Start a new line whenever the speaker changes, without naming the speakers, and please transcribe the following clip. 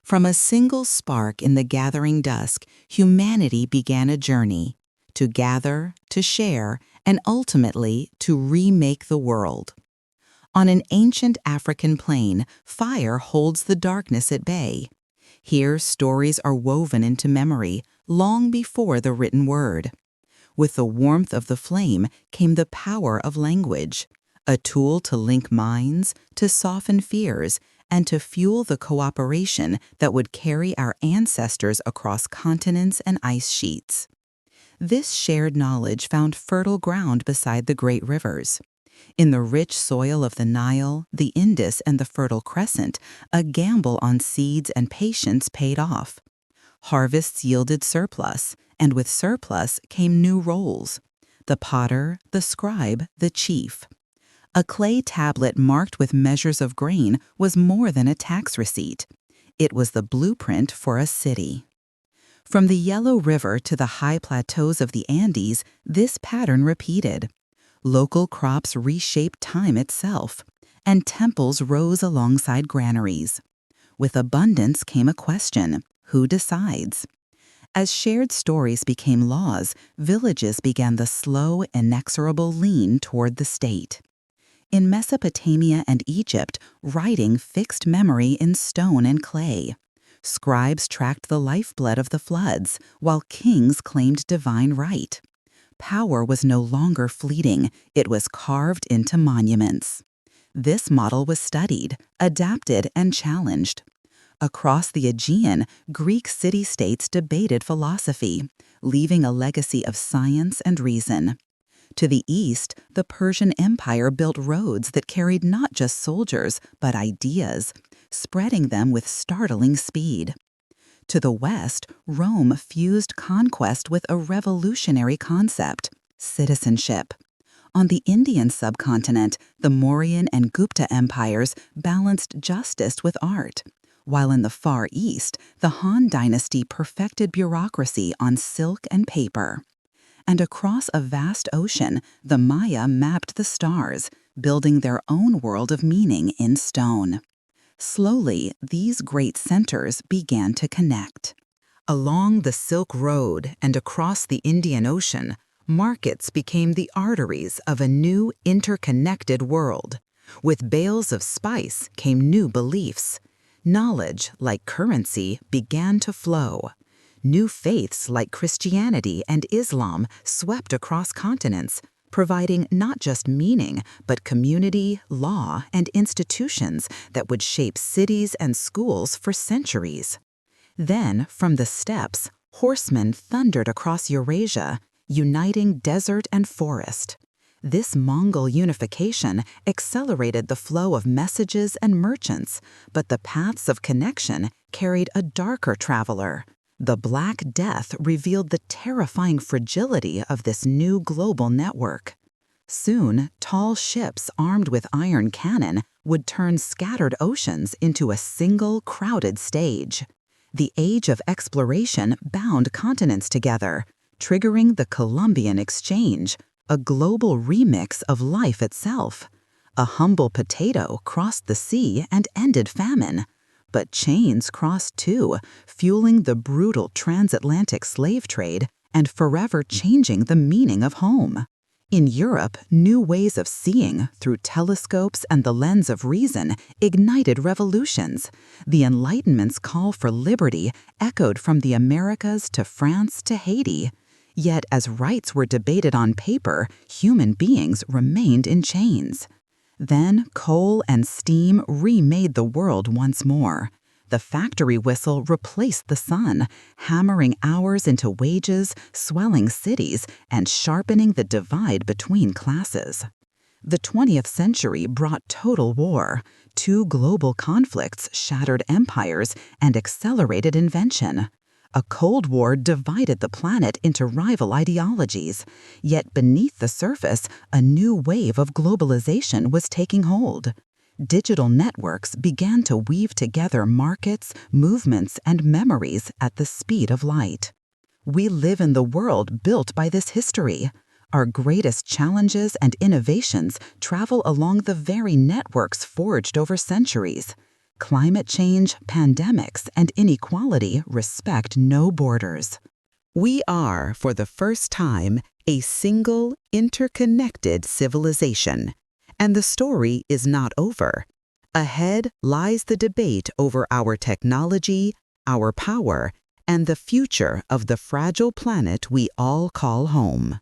From a single spark in the gathering dusk, humanity began a journey to gather, to share, and ultimately to remake the world. On an ancient African plain, fire holds the darkness at bay. Here, stories are woven into memory long before the written word. With the warmth of the flame came the power of language, a tool to link minds, to soften fears, and to fuel the cooperation that would carry our ancestors across continents and ice sheets. This shared knowledge found fertile ground beside the great rivers. In the rich soil of the Nile, the Indus, and the Fertile Crescent, a gamble on seeds and patience paid off. Harvests yielded surplus, and with surplus came new roles: the potter, the scribe, the chief. A clay tablet marked with measures of grain was more than a tax receipt. It was the blueprint for a city. From the Yellow River to the high plateaus of the Andes, this pattern repeated. Local crops reshaped time itself, and temples rose alongside granaries. With abundance came a question: who decides? As shared stories became laws, villages began the slow, inexorable lean toward the state. In Mesopotamia and Egypt, writing fixed memory in stone and clay. Scribes tracked the lifeblood of the floods, while kings claimed divine right. Power was no longer fleeting, it was carved into monuments. This model was studied, adapted, and challenged. Across the Aegean, Greek city-states debated philosophy, leaving a legacy of science and reason. To the east, the Persian Empire built roads that carried not just soldiers, but ideas, spreading them with startling speed. To the west, Rome fused conquest with a revolutionary concept: citizenship. On the Indian subcontinent, the Mauryan and Gupta empires balanced justice with art, while in the Far East, the Han dynasty perfected bureaucracy on silk and paper. And across a vast ocean, the Maya mapped the stars, building their own world of meaning in stone. Slowly, these great centers began to connect. Along the Silk Road and across the Indian Ocean, markets became the arteries of a new, interconnected world. With bales of spice came new beliefs. Knowledge, like currency, began to flow. New faiths like Christianity and Islam swept across continents, providing not just meaning, but community, law, and institutions that would shape cities and schools for centuries. Then, from the steppes, horsemen thundered across Eurasia, uniting desert and forest. This Mongol unification accelerated the flow of messages and merchants, but the paths of connection carried a darker traveler. The Black Death revealed the terrifying fragility of this new global network. Soon, tall ships armed with iron cannon would turn scattered oceans into a single, crowded stage. The age of exploration bound continents together, triggering the Columbian Exchange, a global remix of life itself. A humble potato crossed the sea and ended famine. But chains crossed too, fueling the brutal transatlantic slave trade and forever changing the meaning of home. In Europe, new ways of seeing, through telescopes and the lens of reason, ignited revolutions. The Enlightenment's call for liberty echoed from the Americas to France to Haiti. Yet, as rights were debated on paper, human beings remained in chains. Then coal and steam remade the world once more. The factory whistle replaced the sun, hammering hours into wages, swelling cities, and sharpening the divide between classes. The 20th century brought total war. 2 global conflicts shattered empires and accelerated invention. A Cold War divided the planet into rival ideologies, yet beneath the surface, a new wave of globalization was taking hold. Digital networks began to weave together markets, movements, and memories at the speed of light. We live in the world built by this history. Our greatest challenges and innovations travel along the very networks forged over centuries. Climate change, pandemics, and inequality respect no borders. We are, for the first time, a single, interconnected civilization. And the story is not over. Ahead lies the debate over our technology, our power, and the future of the fragile planet we all call home.